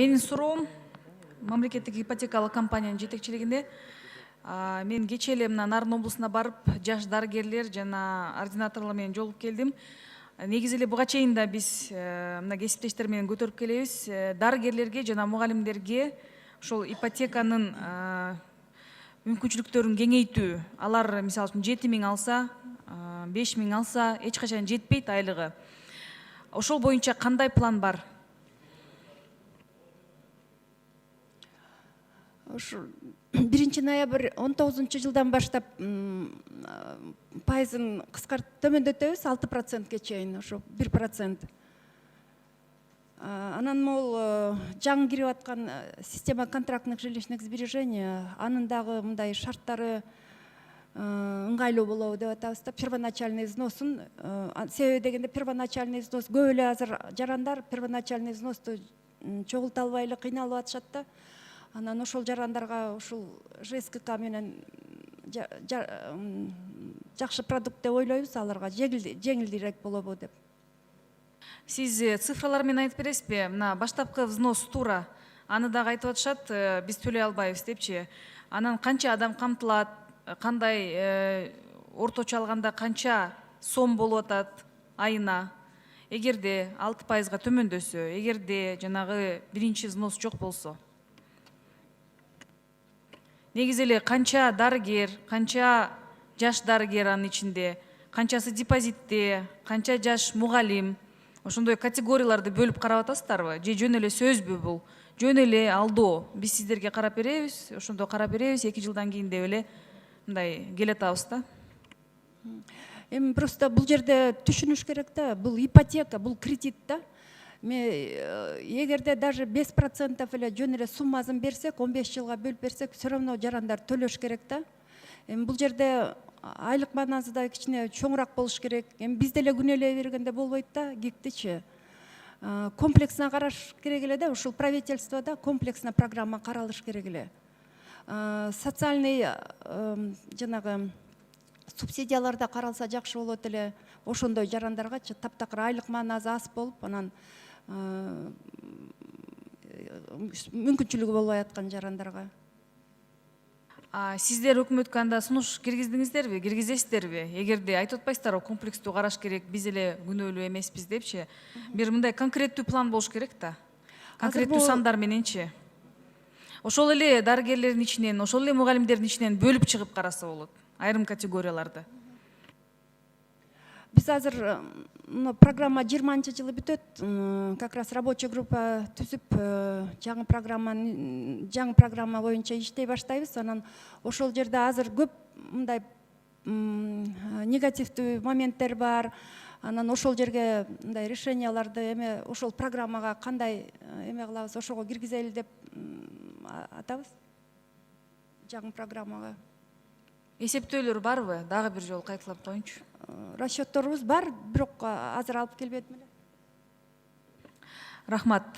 Менин суроом мамлекеттик ипотекалык компаниянын жетекчилигинде мен кечээ эле мына Нарын облусуна барып, жаш дарыгерлер жана ординаторлор менен жолугуп келдим. Негизи эле буга чейин да биз мына кесиптештер менен көтөрүп келебиз. Дарыгерлерге жана мугалимдерге ошол ипотеканын мүмкүнчүлүктөрүн кеңейтүү. Алар мисалы үчүн 7.000 алса, 5.000 алса, эч качан жетпейт айлыгы. Ошол боюнча кандай план бар? Ушу 1 ноябрь 19-жылдан баштап пайызын төмөндөтөбүз 6%ке чейин, ошо 1%. Анан мол жаңы кирип аткан система контрактных жилищных сбережений, анын дагы мындай шарттары ыңгайлуу болобу деп атабыз да. Первоначальный взносун, себеби дегенде первоначальный взнос көп эле азыр жарандар первоначальный взносту чогулта албай эле кыйналып атышат да. Анан ошол жарандарга ушул ЖСКК менен жакшы продукт деп ойлойбуз, аларга жеңилдирээк болобу деп. Сиз цифралар менен айтып бересизби? Мына баштапкы взнос туура, аны дагы айтып атышат, биз төлөй албайбыз депчи. Анан канча адам камтылат, кандай орточо алганда канча сом болуп атат айына? Эгерде 6%га төмөндөсө, эгерде жанагы биринчи взнос жок болсо? Негизи эле канча дарыгер, канча жаш дарыгер анын ичинде, канчасы депозитте, канча жаш мугалим, ошондой категорияларды бөлүп карап атасыздарбы? Же жөн эле сөзбү бул? Жөн эле алдоо. Биз сиздерге карап беребиз, ошондо карап беребиз, 2 жылдан кийин деп эле мындай келатабыз да. Эми просто бул жерде түшүнүш керек да, бул ипотека, бул кредит да. Эгерде даже 5% эле жөн эле суммасын берсек, 15 жылга бөлүп берсек, все равно жарандар төлөш керек да. Эми бул жерде айлык маанасы да кичине чоңураак болуш керек. Эми биз деле күнөөлөй бергенде болбойт да, гиктичи. Комплексно караш керек эле да, ушул правительствода комплексно программа каралыш керек эле. Социальный жанагы субсидияларда каралса жакшы болот эле. Ошондой жарандаргачы таптакыр айлык маанасы аз болуп, анан мүмкүнчүлүгү болбой аткан жарандарга. Сиздер өкмөткө анда сунуш киргиздиңиздерби, киргизесиздерби? Эгерде айтып атпайсыздарбы, комплекстүү караш керек, биз эле күнөөлүү эмеспиз депчи. Бир мындай конкреттүү план болуш керек да. Конкреттүү сандар мененчи. Ошол эле дарыгерлердин ичинен, ошол эле мугалимдердин ичинен бөлүп чыгып караса болот айрым категорияларды. Биз азыр программа 20-жылы бүтөт, как раз рабочая группа түзүп, жаңы программа боюнча иштей баштайбыз. Анан ошол жерде азыр көп мындай негативдүү моменттер бар. Анан ошол жерге мындай решенияларды эме ошол программага кандай эме кылабыз, ошого киргизели деп атабыз. Жаңы программага. Эсептөөлөр барбы? Дагы бир жолу кайталап коеюнчу. Расчетторубуз бар, бирок азыр алып келбедим эле. Рахмат.